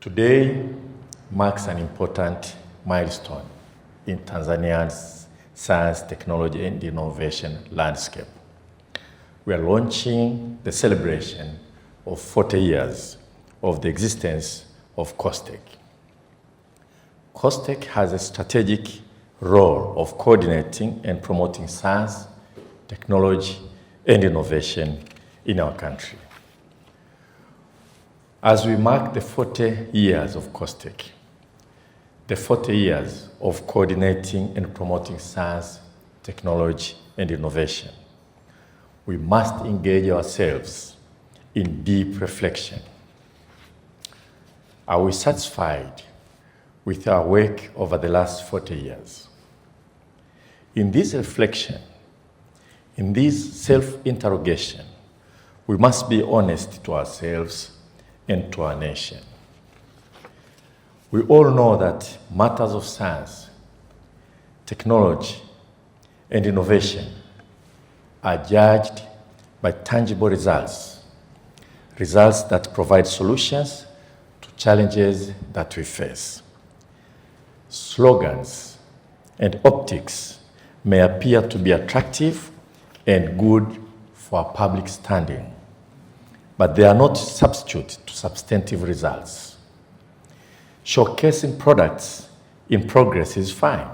Today marks an important milestone in Tanzania's science, technology, and innovation landscape. We are launching the celebration of 40 years of the existence of COSTECH. COSTECH has a strategic role of coordinating and promoting science, technology, and innovation in our country. As we mark the 40 years of COSTECH, the 40 years of coordinating and promoting science, technology, and innovation, we must engage ourselves in deep reflection. Are we satisfied with our work over the last 40 years? In this reflection, in this self-interrogation, we must be honest to ourselves and to our nation. We all know that matters of science, technology, and innovation are judged by tangible results, results that provide solutions to challenges that we face. Slogans and optics may appear to be attractive and good for our public standing, but they are not substitute to substantive results. Showcasing products in progress is fine,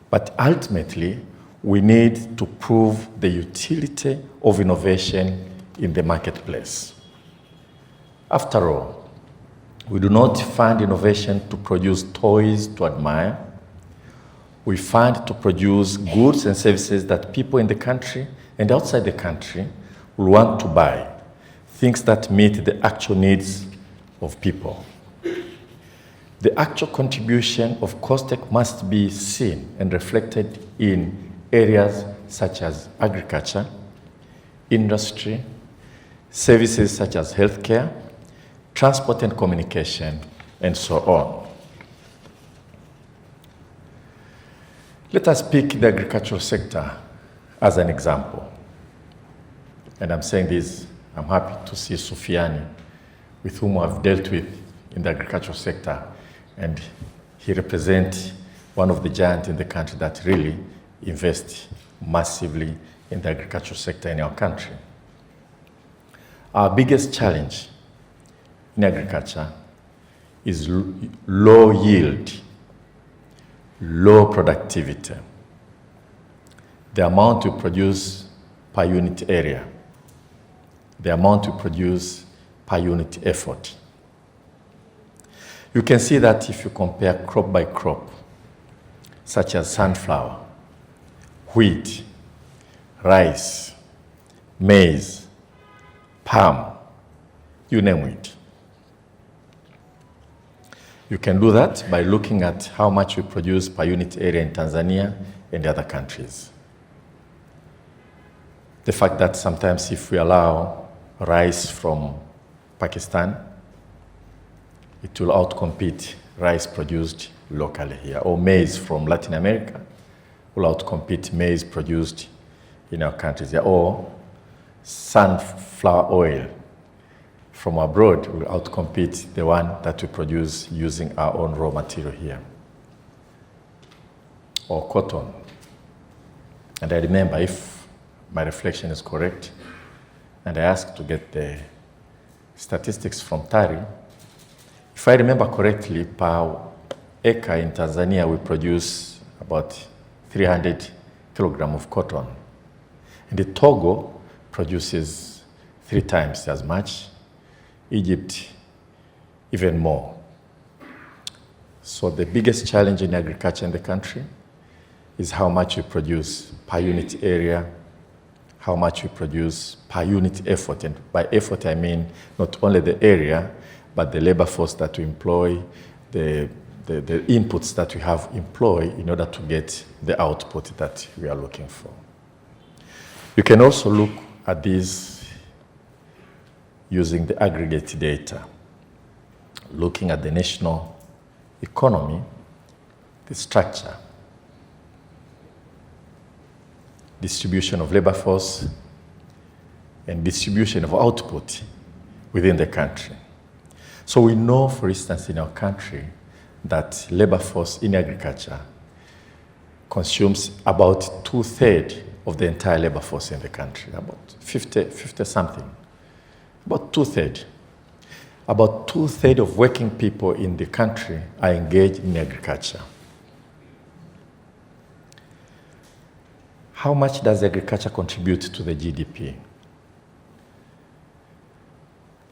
but ultimately we need to prove the utility of innovation in the marketplace. After all, we do not fund innovation to produce toys to admire. We fund to produce goods and services that people in the country and outside the country will want to buy, things that meet the actual needs of people. The actual contribution of COSTECH must be seen and reflected in areas such as agriculture, industry, services such as healthcare, transport and communication, and so on. Let us pick the agricultural sector as an example. And I'm saying this, I'm happy to see Sufiani, with whom I've dealt with in the agricultural sector, and he represents one of the giants in the country that really invest massively in the agricultural sector in our country. Our biggest challenge in agriculture is low yield, low productivity. The amount we produce per unit area, the amount we produce per unit effort. You can see that if you compare crop by crop, such as sunflower, wheat, rice, maize, palm, you name it. You can do that by looking at how much we produce per unit area in Tanzania and other countries. The fact that sometimes if we allow rice from Pakistan, it will outcompete rice produced locally here, or maize from Latin America will outcompete maize produced in our countries here, or sunflower oil from abroad will outcompete the one that we produce using our own raw material here, or cotton. And I remember, if my reflection is correct, and I asked to get the statistics from TARI, if I remember correctly, per acre in Tanzania, we produce about 300 kilograms of cotton. And the Togo produces 3 times as much, Egypt even more. So the biggest challenge in agriculture in the country is how much we produce per unit area, how much we produce per unit effort. And by effort, I mean not only the area, but the labor force that we employ, the inputs that we have employed in order to get the output that we are looking for. You can also look at these using the aggregate data, looking at the national economy, the structure, distribution of labor force, and distribution of output within the country. So we know, for instance, in our country, that labor force in agriculture consumes about 2/3 of the entire labor force in the country, about 50 something, about 2/3. About 2/3 of working people in the country are engaged in agriculture. How much does agriculture contribute to the GDP?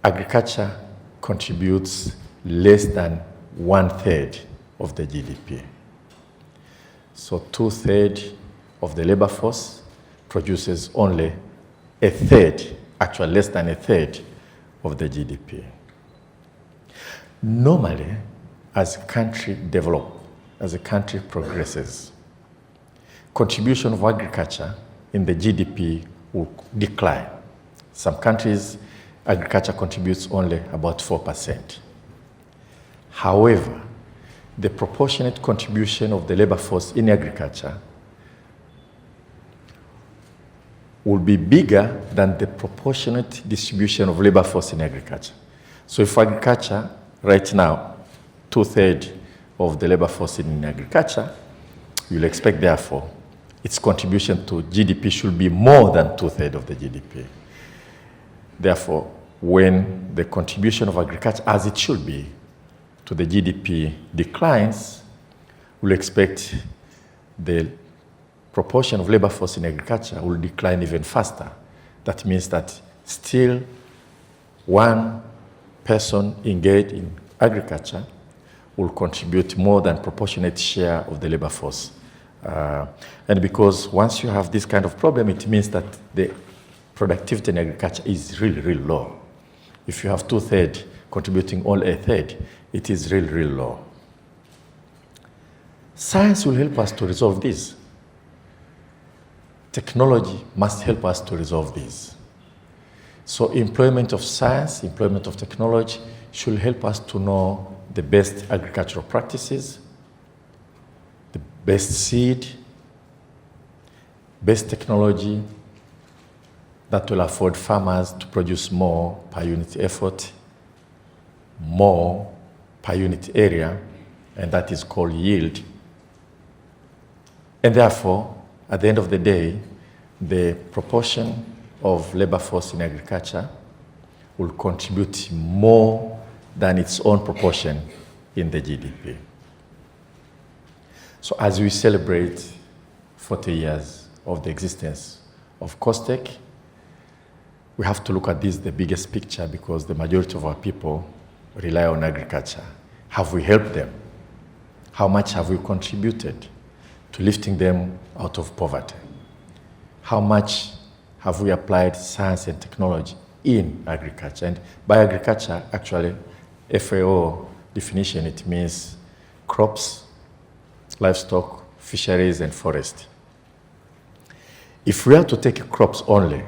Agriculture contributes less than 1/3 of the GDP. So 2/3 of the labor force produces only 1/3, actually less than 1/3 of the GDP. Normally, as a country develops, as a country progresses, contribution of agriculture in the GDP will decline. Some countries, agriculture contributes only about 4%. However, the proportionate contribution of the labor force in agriculture will be bigger than the proportionate distribution of labor force in agriculture. So if agriculture, right now, 2/3 of the labor force in agriculture, you'll expect, therefore, its contribution to GDP should be more than 2/3 of the GDP. Therefore, when the contribution of agriculture, as it should be, to the GDP declines, we'll expect the proportion of labor force in agriculture will decline even faster. That means that still one person engaged in agriculture will contribute more than proportionate share of the labor force. And because once you have this kind of problem, it means that the productivity in agriculture is really, really low. If you have 2/3 contributing all 1/3, it is really, really low. Science will help us to resolve this. Technology must help us to resolve this. So employment of science, employment of technology should help us to know the best agricultural practices, the best seed, best technology that will afford farmers to produce more per unit effort, more per unit area, and that is called yield. And therefore, at the end of the day, the proportion of labor force in agriculture will contribute more than its own proportion in the GDP. So as we celebrate 40 years of the existence of COSTECH, we have to look at this, the biggest picture, because the majority of our people rely on agriculture. Have we helped them? How much have we contributed to lifting them out of poverty? How much have we applied science and technology in agriculture? And by agriculture, actually, FAO definition, it means crops, livestock, fisheries, and forest. If we are to take crops only,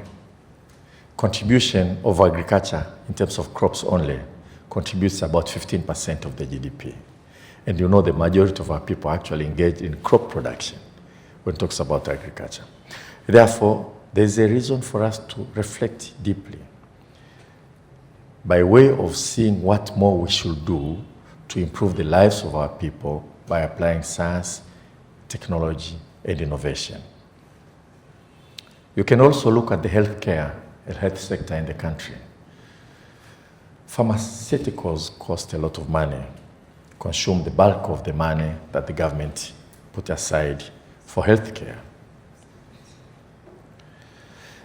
contribution of agriculture in terms of crops only contributes about 15% of the GDP. And you know the majority of our people actually engage in crop production when it talks about agriculture. Therefore, there's a reason for us to reflect deeply by way of seeing what more we should do to improve the lives of our people by applying science, technology, and innovation. You can also look at the healthcare and health sector in the country. Pharmaceuticals cost a lot of money, consume the bulk of the money that the government put aside for healthcare.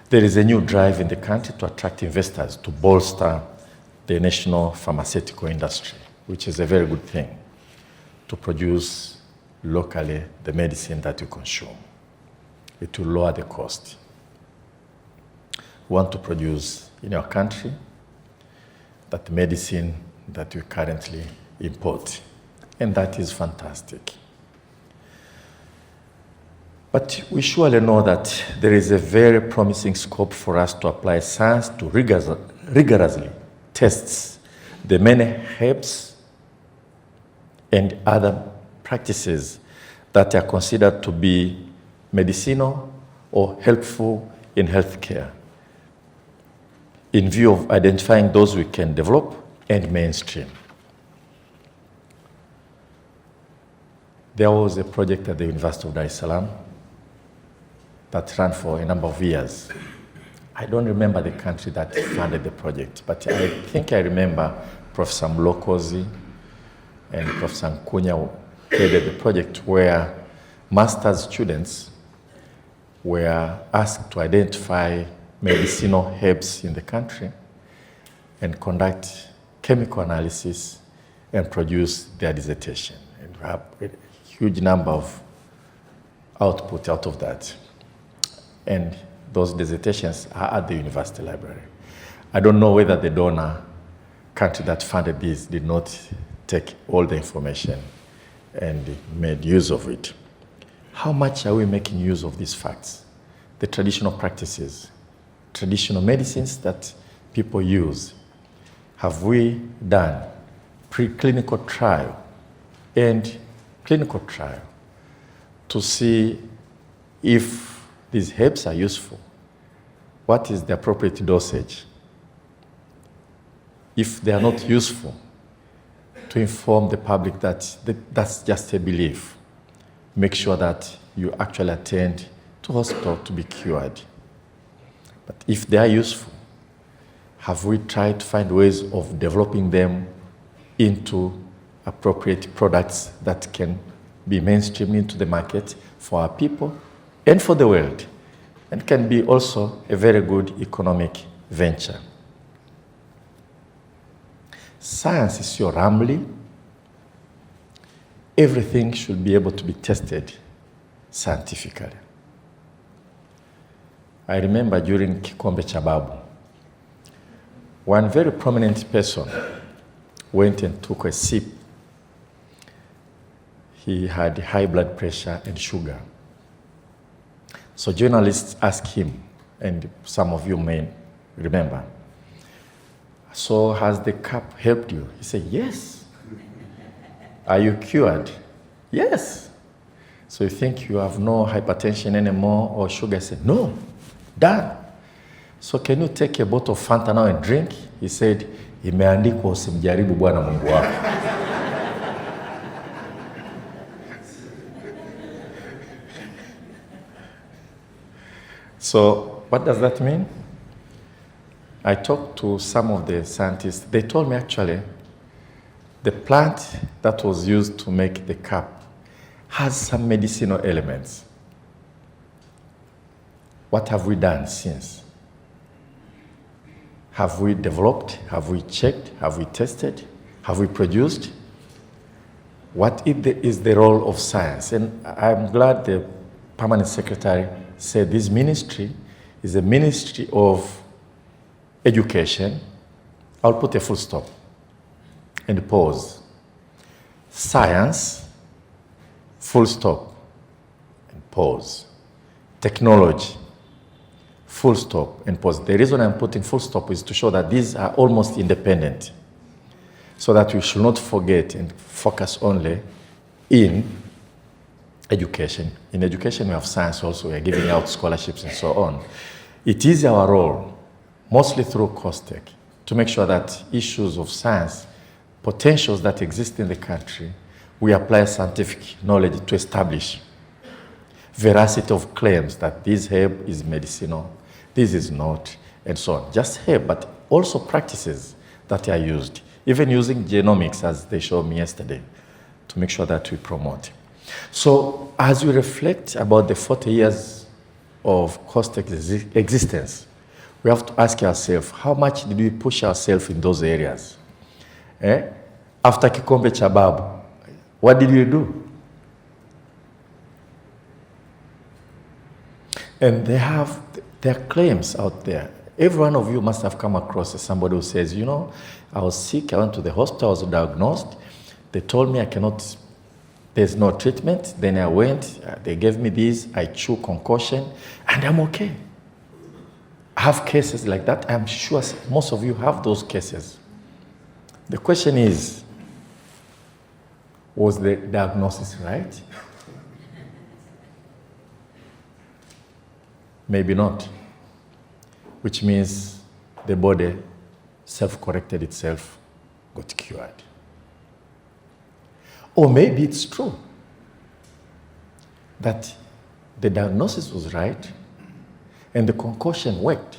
There is a new drive in the country to attract investors to bolster the national pharmaceutical industry, which is a very good thing, to produce locally the medicine that you consume. It will lower the cost. We want to produce in our country that medicine that we currently import, and that is fantastic. But we surely know that there is a very promising scope for us to apply science to rigorously test the many herbs and other practices that are considered to be medicinal or helpful in healthcare, in view of identifying those we can develop and mainstream. There was a project at the University of Dar es Salaam that ran for a number of years. I don't remember the country that funded the project, but I think I remember Professor Mlokozi and Professor Nkunya headed the project where master's students were asked to identify medicinal herbs in the country and conduct chemical analysis and produce their dissertation. And we have a huge number of output out of that. And those dissertations are at the university library. I don't know whether the donor country that funded this did not take all the information and made use of it. How much are we making use of these facts? The traditional practices, traditional medicines that people use. Have we done preclinical trial and clinical trial to see if these herbs are useful? What is the appropriate dosage? If they are not useful, to inform the public that that's just a belief. Make sure that you actually attend to hospital to be cured. But if they are useful, have we tried to find ways of developing them into appropriate products that can be mainstreamed into the market for our people and for the world, and can be also a very good economic venture? Science is your family. Everything should be able to be tested scientifically. I remember during Kikombe Chababu, one very prominent person went and took a sip. He had high blood pressure and sugar. So journalists asked him, and some of you may remember, so has the cup helped you? He said, yes. Are you cured? Yes. So you think you have no hypertension anymore or sugar? He said, no, done. So can you take a bottle of Fanta now and drink? He said, imeandikwa usimjaribu Bwana Mungu wako. So what does that mean? I talked to some of the scientists. They told me actually the plant that was used to make the cup has some medicinal elements. What have we done since? Have we developed? Have we checked? Have we tested? Have we produced? What is the role of science? And I'm glad the permanent secretary said this ministry is a ministry of education. I'll put a full stop and pause. Science, full stop and pause. Technology, full stop and pause. The reason I'm putting full stop is to show that these are almost independent, so that we should not forget and focus only in education. In education, we have science also. We are giving out scholarships and so on. It is our role, mostly through COSTECH, to make sure that issues of science, potentials that exist in the country, we apply scientific knowledge to establish veracity of claims that this herb is medicinal, this is not, and so on. Just herb, but also practices that are used, even using genomics, as they showed me yesterday, to make sure that we promote. So as we reflect about the 40 years of COSTECH's existence, we have to ask ourselves, how much did we push ourselves in those areas? After Kikombe Chababu, what did we do? And there are claims out there. Every one of you must have come across somebody who says, you know, I was sick, I went to the hospital, I was diagnosed. They told me I cannot, there's no treatment. Then I went, they gave me this, I chew concoction, and I'm okay. I have cases like that. I'm sure most of you have those cases. The question is, was the diagnosis right? Maybe not, which means the body self-corrected itself got cured. Or maybe it's true that the diagnosis was right and the concoction worked.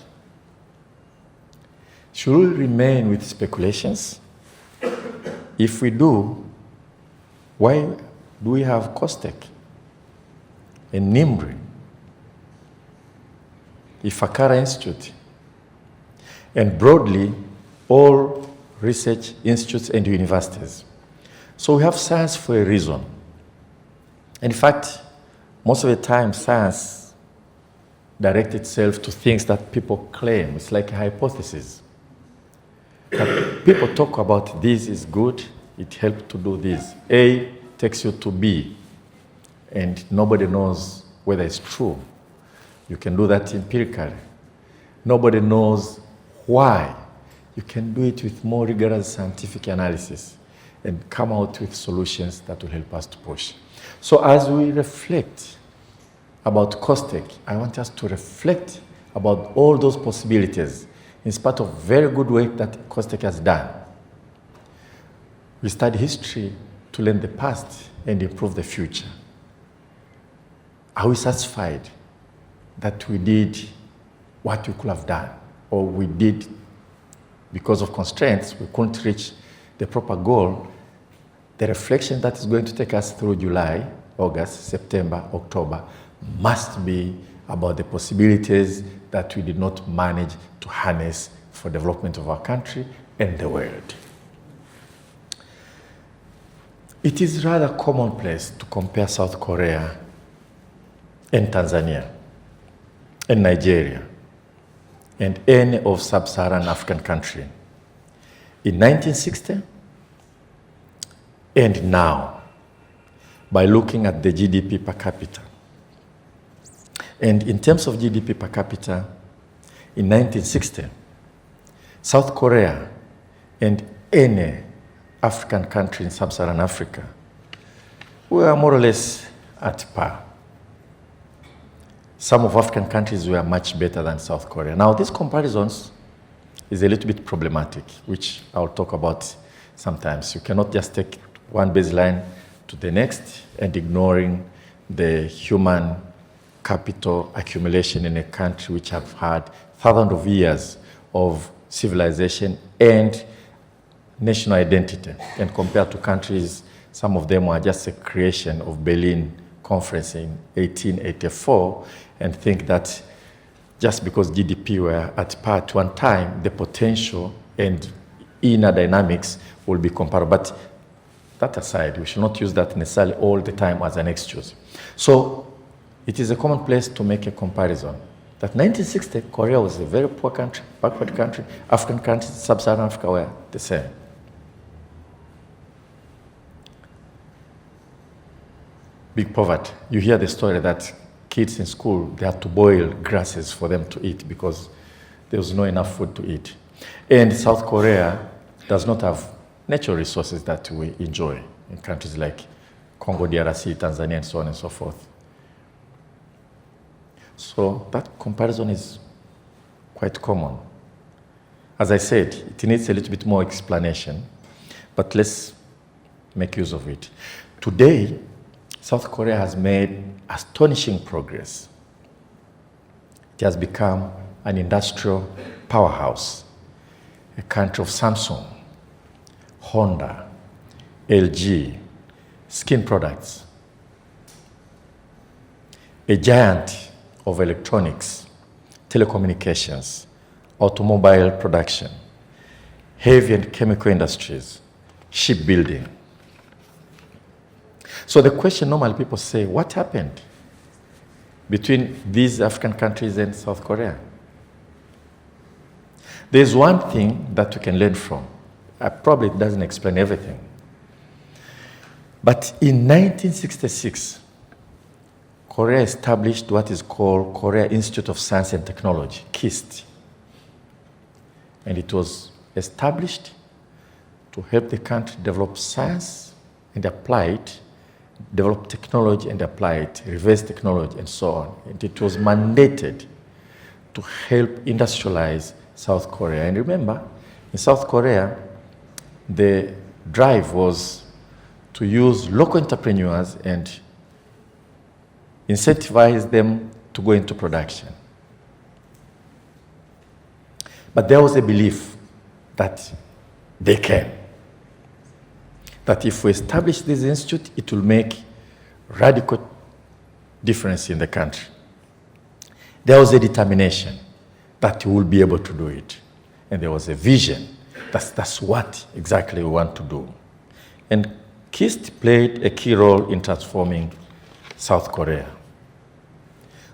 Should we remain with speculations? If we do, why do we have COSTECH and NIMRI, Ifakara Institute, and broadly all research institutes and universities? So we have science for a reason. In fact, most of the time science directs itself to things that people claim. It's like a hypothesis. That people talk about this is good, it helps to do this. A takes you to B, and nobody knows whether it's true. You can do that empirically. Nobody knows why. You can do it with more rigorous scientific analysis and come out with solutions that will help us to push. So as we reflect about COSTECH, I want us to reflect about all those possibilities in spite of very good work that COSTECH has done. We study history to learn the past and improve the future. Are we satisfied that we did what we could have done, or we did because of constraints, we couldn't reach the proper goal? The reflection that is going to take us through July, August, September, October must be about the possibilities that we did not manage to harness for development of our country and the world. It is rather commonplace to compare South Korea and Tanzania and Nigeria and any of sub-Saharan African country in 1960 and now by looking at the GDP per capita. And in terms of GDP per capita, in 1960, South Korea and any African country in sub-Saharan Africa were more or less at par. Some of African countries were much better than South Korea. Now, these comparisons is a little bit problematic, which I'll talk about sometimes. You cannot just take one baseline to the next and ignoring the human capital accumulation in a country which have had thousands of years of civilization and national identity. And compared to countries, some of them were just a creation of Berlin Conference in 1884, and think that just because GDP were at par at one time, the potential and inner dynamics will be comparable. But that aside, we should not use that necessarily all the time as an excuse. So it is a commonplace to make a comparison. That 1960, Korea was a very poor country, backward country. African countries, sub-Saharan Africa were the same. Big poverty. You hear the story that kids in school, they had to boil grasses for them to eat because there was not enough food to eat. And South Korea does not have natural resources that we enjoy in countries like Congo, DRC, Tanzania, and so on and so forth. So that comparison is quite common. As I said, it needs a little bit more explanation, but let's make use of it. Today, South Korea has made astonishing progress. It has become an industrial powerhouse, a country of Samsung, Honda, LG, skin products, a giant of electronics, telecommunications, automobile production, heavy and chemical industries, shipbuilding. So the question normally people say, what happened between these African countries and South Korea? There's one thing that we can learn from. Probably it doesn't explain everything. But in 1966, Korea established what is called Korea Institute of Science and Technology, KIST. And it was established to help the country develop science and apply it, develop technology and apply it, reverse technology and so on. And it was mandated to help industrialize South Korea. And remember, in South Korea, the drive was to use local entrepreneurs and incentivize them to go into production. But there was a belief that they can. That if we establish this institute, it will make radical difference in the country. There was a determination that we will be able to do it. And there was a vision. That's what exactly we want to do. And KIST played a key role in transforming South Korea.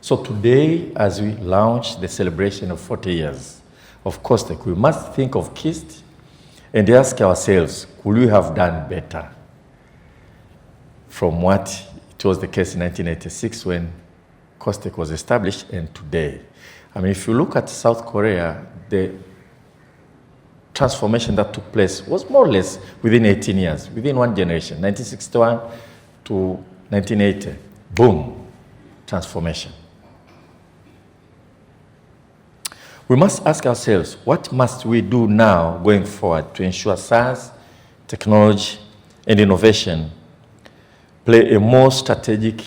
So today, as we launch the celebration of 40 years of COSTECH, we must think of KIST and ask ourselves, could we have done better from what it was the case in 1986 when COSTECH was established and today? I mean, if you look at South Korea, the transformation that took place was more or less within 18 years, within one generation, 1961 to 1980. Boom, transformation. We must ask ourselves, what must we do now going forward to ensure science, technology, and innovation play a more strategic,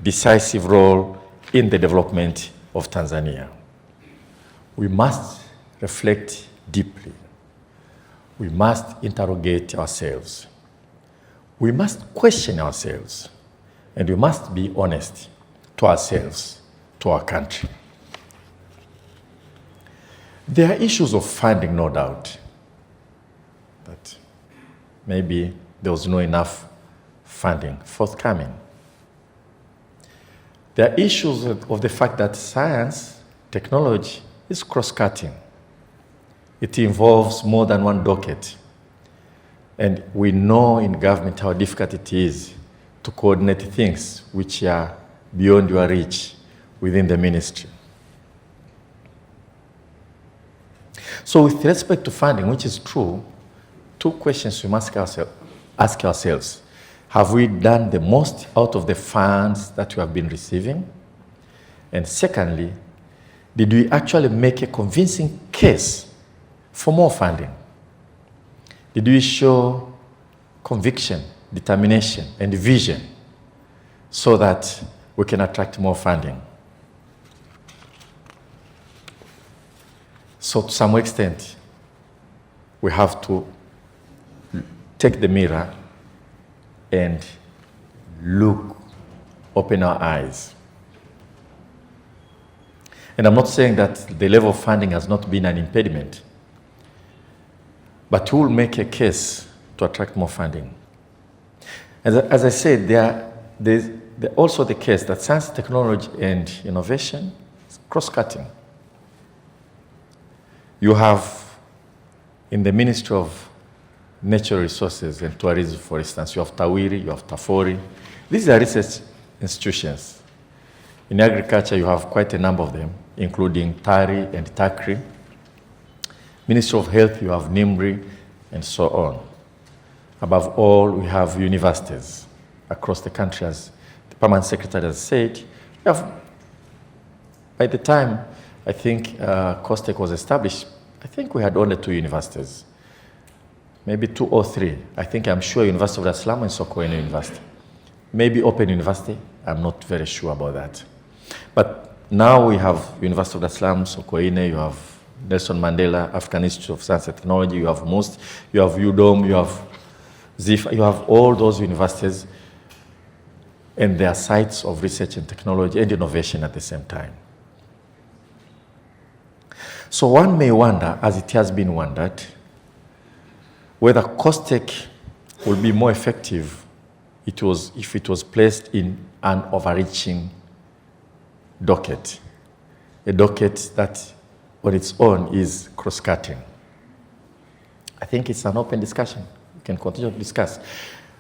decisive role in the development of Tanzania? We must reflect deeply. We must interrogate ourselves. We must question ourselves. And we must be honest to ourselves, to our country. There are issues of funding, no doubt, that maybe there was not enough funding forthcoming. There are issues of the fact that science, technology is cross-cutting. It involves more than one docket. And we know in government how difficult it is to coordinate things which are beyond your reach within the ministry. So with respect to funding, which is true, two questions we must ask ourselves. Have we done the most out of the funds that we have been receiving? And secondly, did we actually make a convincing case for more funding? Did we show conviction, determination, and vision so that we can attract more funding? So to some extent, we have to take the mirror and open our eyes. And I'm not saying that the level of funding has not been an impediment, but we will make a case to attract more funding. As I said, there's also the case that science, technology, and innovation is cross-cutting. You have, in the Ministry of Natural Resources and Tourism, for instance, you have Tawiri, you have Tafori. These are research institutions. In agriculture, you have quite a number of them, including TARI and TACRI. Ministry of Health, you have NIMRI, and so on. Above all, we have universities across the country, as the Permanent Secretary has said. We have, by the time I think COSTECH was established, I think we had only 2 universities, maybe 2 or 3. I'm sure University of Dar es Salaam and Sokoine University. Maybe Open University, I'm not very sure about that. But now we have University of Dar es Salaam, Sokoine, you have Nelson Mandela, African Institute of Science and Technology, you have MUST, you have UDOM, you have ZIF, you have all those universities and their sites of research and technology and innovation at the same time. So one may wonder, as it has been wondered, whether COSTECH will be more effective if it was placed in an overreaching docket, a docket that on its own is cross-cutting. I think it's an open discussion. We can continue to discuss.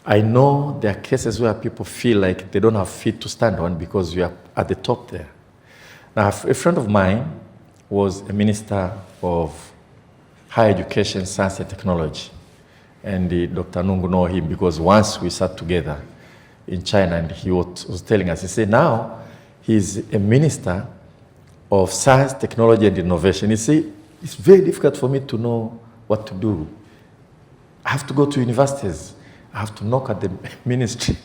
I know there are cases where people feel like they don't have feet to stand on because you are at the top there. Now, a friend of mine was a minister of higher education, science and technology. And Dr. Nungu know him because once we sat together in China and he was telling us, he said now he's a minister of science, technology and innovation. He said, it's very difficult for me to know what to do. I have to go to universities. I have to knock at the ministry.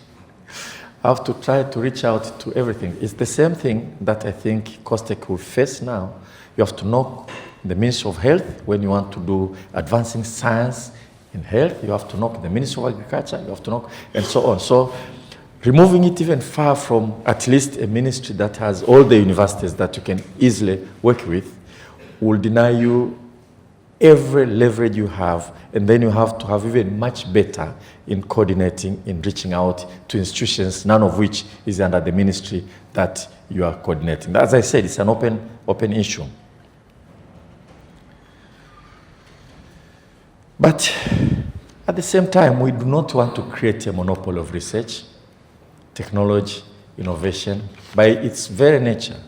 I have to try to reach out to everything. It's the same thing that I think COSTECH will face now. You have to knock the Ministry of Health when you want to do advancing science in health. You have to knock the Ministry of Agriculture. You have to knock, and so on. So removing it even far from at least a ministry that has all the universities that you can easily work with will deny you every leverage you have, and then you have to have even much better in coordinating, in reaching out to institutions, none of which is under the ministry that you are coordinating. As I said, it's an open issue. But at the same time, we do not want to create a monopoly of research, technology, innovation. By its very nature,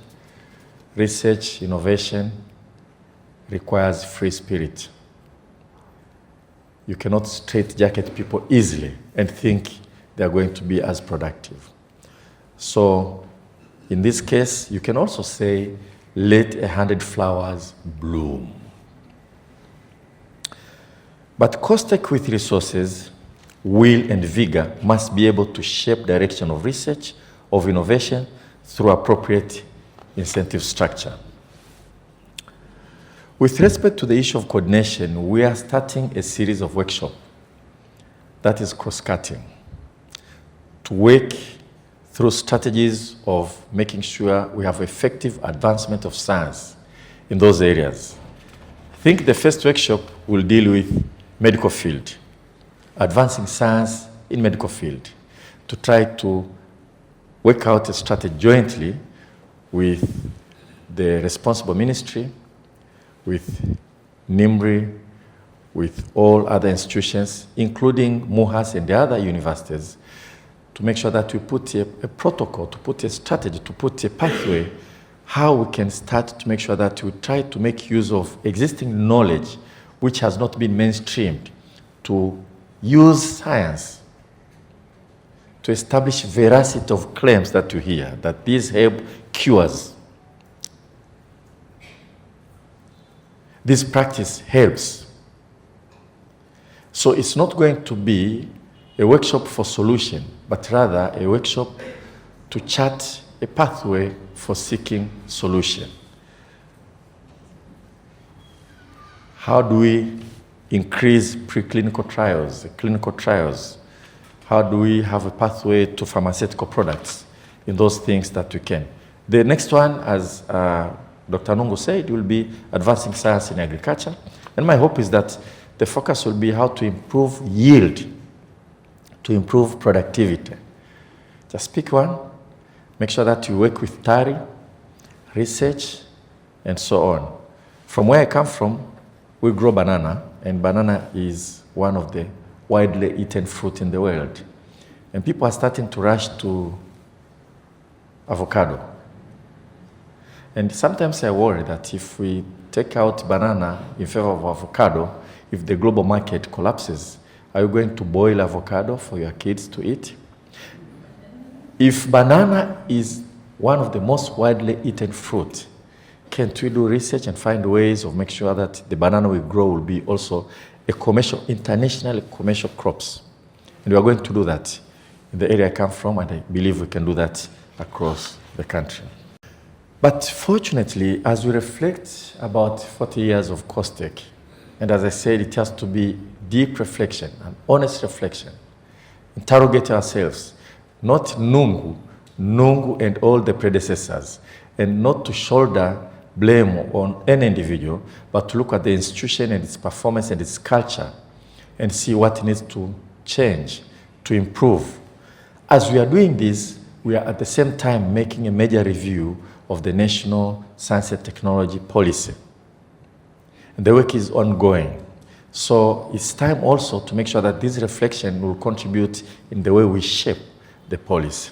research, innovation requires free spirit. You cannot straitjacket people easily and think they are going to be as productive. So in this case, you can also say, let 100 flowers bloom. But COSTECH with resources, will and vigor must be able to shape direction of research, of innovation, through appropriate incentive structure. With respect to the issue of coordination, we are starting a series of workshops that is cross-cutting to work through strategies of making sure we have effective advancement of science in those areas. I think the first workshop will deal with medical field, advancing science in medical field, to try to work out a strategy jointly with the responsible ministry, with NIMRI, with all other institutions, including MUHAS and the other universities, to make sure that we put a protocol, to put a strategy, to put a pathway, how we can start to make sure that we try to make use of existing knowledge which has not been mainstreamed, to use science to establish veracity of claims that you hear, that these help cures. This practice helps. So it's not going to be a workshop for solution, but rather a workshop to chart a pathway for seeking solution. How do we increase preclinical trials, clinical trials? How do we have a pathway to pharmaceutical products in those things that we can? The next one, as Dr. Nungu said, will be advancing science in agriculture. And my hope is that the focus will be how to improve yield, to improve productivity. Just pick one, make sure that you work with TARI, research, and so on. From where I come from, we grow banana, and banana is one of the widely eaten fruit in the world. And people are starting to rush to avocado. And sometimes I worry that if we take out banana in favor of avocado, if the global market collapses, are you going to boil avocado for your kids to eat? If banana is one of the most widely eaten fruit, can't we do research and find ways of making sure that the banana we grow will be also a commercial, international commercial crops? And we are going to do that in the area I come from, and I believe we can do that across the country. But fortunately, as we reflect about 40 years of COSTECH, and as I said, it has to be deep reflection, an honest reflection, interrogate ourselves, not Nungu and all the predecessors, and not to shoulder blame on any individual, but to look at the institution and its performance and its culture and see what needs to change, to improve. As we are doing this, we are at the same time making a major review of the National Science and Technology Policy. And the work is ongoing. So it's time also to make sure that this reflection will contribute in the way we shape the policy.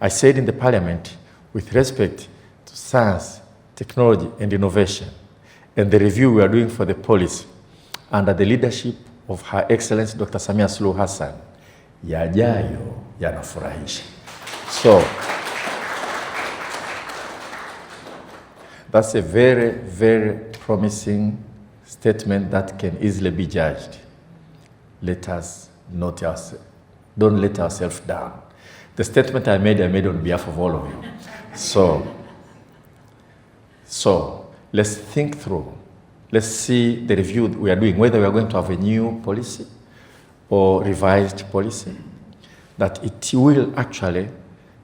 I said in the Parliament, with respect to science, technology, and innovation, and the review we are doing for the policy, under the leadership of Her Excellency Dr. Samia Suluhu Hassan, yajayo yanafurahisha. So, that's a very, very promising statement that can easily be judged. don't let ourselves down. The statement I made on behalf of all of you. So let's think through. Let's see the review we are doing, whether we are going to have a new policy or revised policy, that it will actually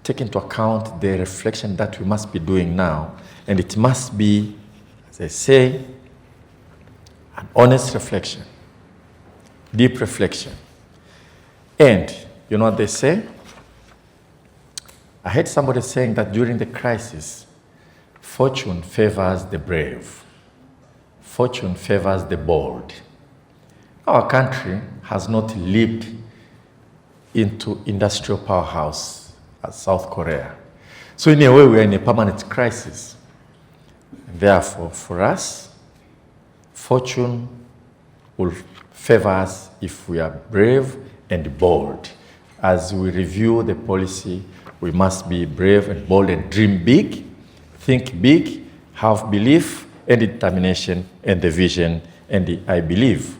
take into account the reflection that we must be doing now. And it must be, as I say, an honest reflection, deep reflection. And you know what they say? I heard somebody saying that during the crisis, fortune favors the brave. Fortune favors the bold. Our country has not leaped into industrial powerhouse as South Korea. So in a way, we are in a permanent crisis. Therefore, for us, fortune will favor us if we are brave and bold. As we review the policy, we must be brave and bold and dream big, think big, have belief and determination and the vision and I believe,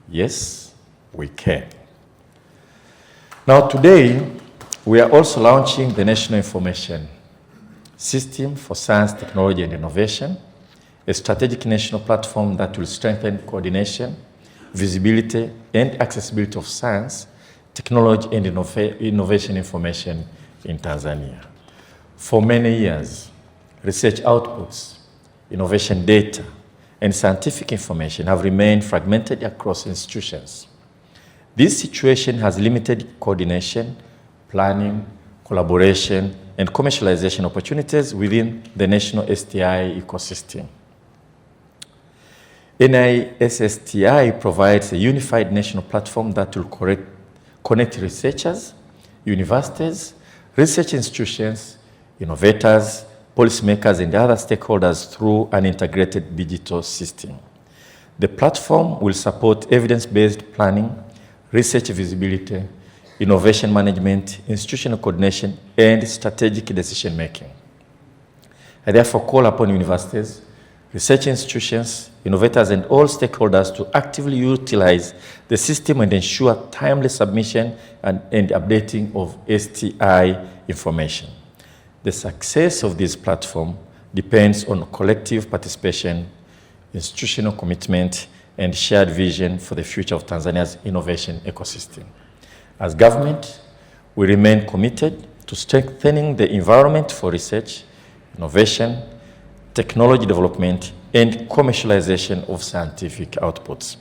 yes, we can. Now today, we are also launching the National Information System for Science, Technology and Innovation, a strategic national platform that will strengthen coordination, visibility and accessibility of science, technology and innovation information in Tanzania. For many years, research outputs, innovation data, and scientific information have remained fragmented across institutions. This situation has limited coordination, planning, collaboration, and commercialization opportunities within the national STI ecosystem. NISSTI provides a unified national platform that will connect researchers, universities, research institutions, innovators, policymakers, and other stakeholders through an integrated digital system. The platform will support evidence-based planning, research visibility, innovation management, institutional coordination, and strategic decision-making. I therefore call upon universities, research institutions, innovators, and all stakeholders to actively utilize the system and ensure timely submission and updating of STI information. The success of this platform depends on collective participation, institutional commitment, and shared vision for the future of Tanzania's innovation ecosystem. As government, we remain committed to strengthening the environment for research, innovation, technology development, and commercialization of scientific outputs.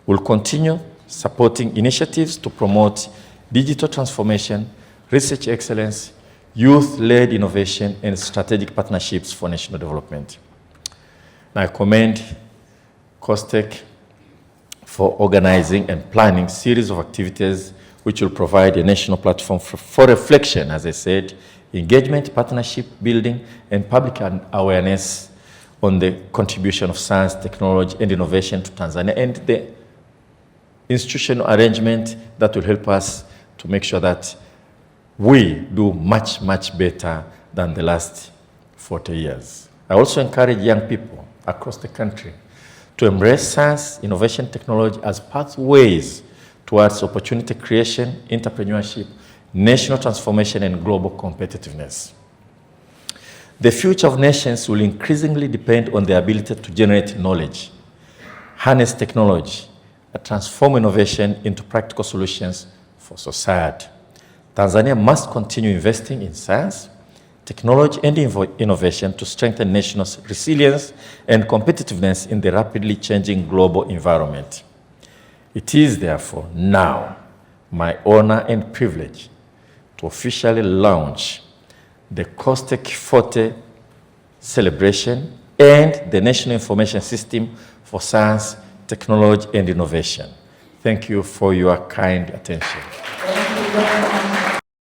We'll continue supporting initiatives to promote digital transformation, research excellence, youth-led innovation, and strategic partnerships for national development. I commend COSTECH for organizing and planning a series of activities which will provide a national platform for reflection, as I said, engagement, partnership building, and public awareness on the contribution of science, technology, and innovation to Tanzania, and the institutional arrangement that will help us to make sure that we do much, much better than the last 40 years. I also encourage young people across the country to embrace science, innovation, technology as pathways towards opportunity creation, entrepreneurship, national transformation, and global competitiveness. The future of nations will increasingly depend on their ability to generate knowledge, harness technology, and transform innovation into practical solutions for society. Tanzania must continue investing in science, technology, and innovation to strengthen national resilience and competitiveness in the rapidly changing global environment. It is therefore now my honor and privilege to officially launch the COSTECH 40 celebration and the National Information System for Science, Technology, and Innovation. Thank you for your kind attention. Thank you very much.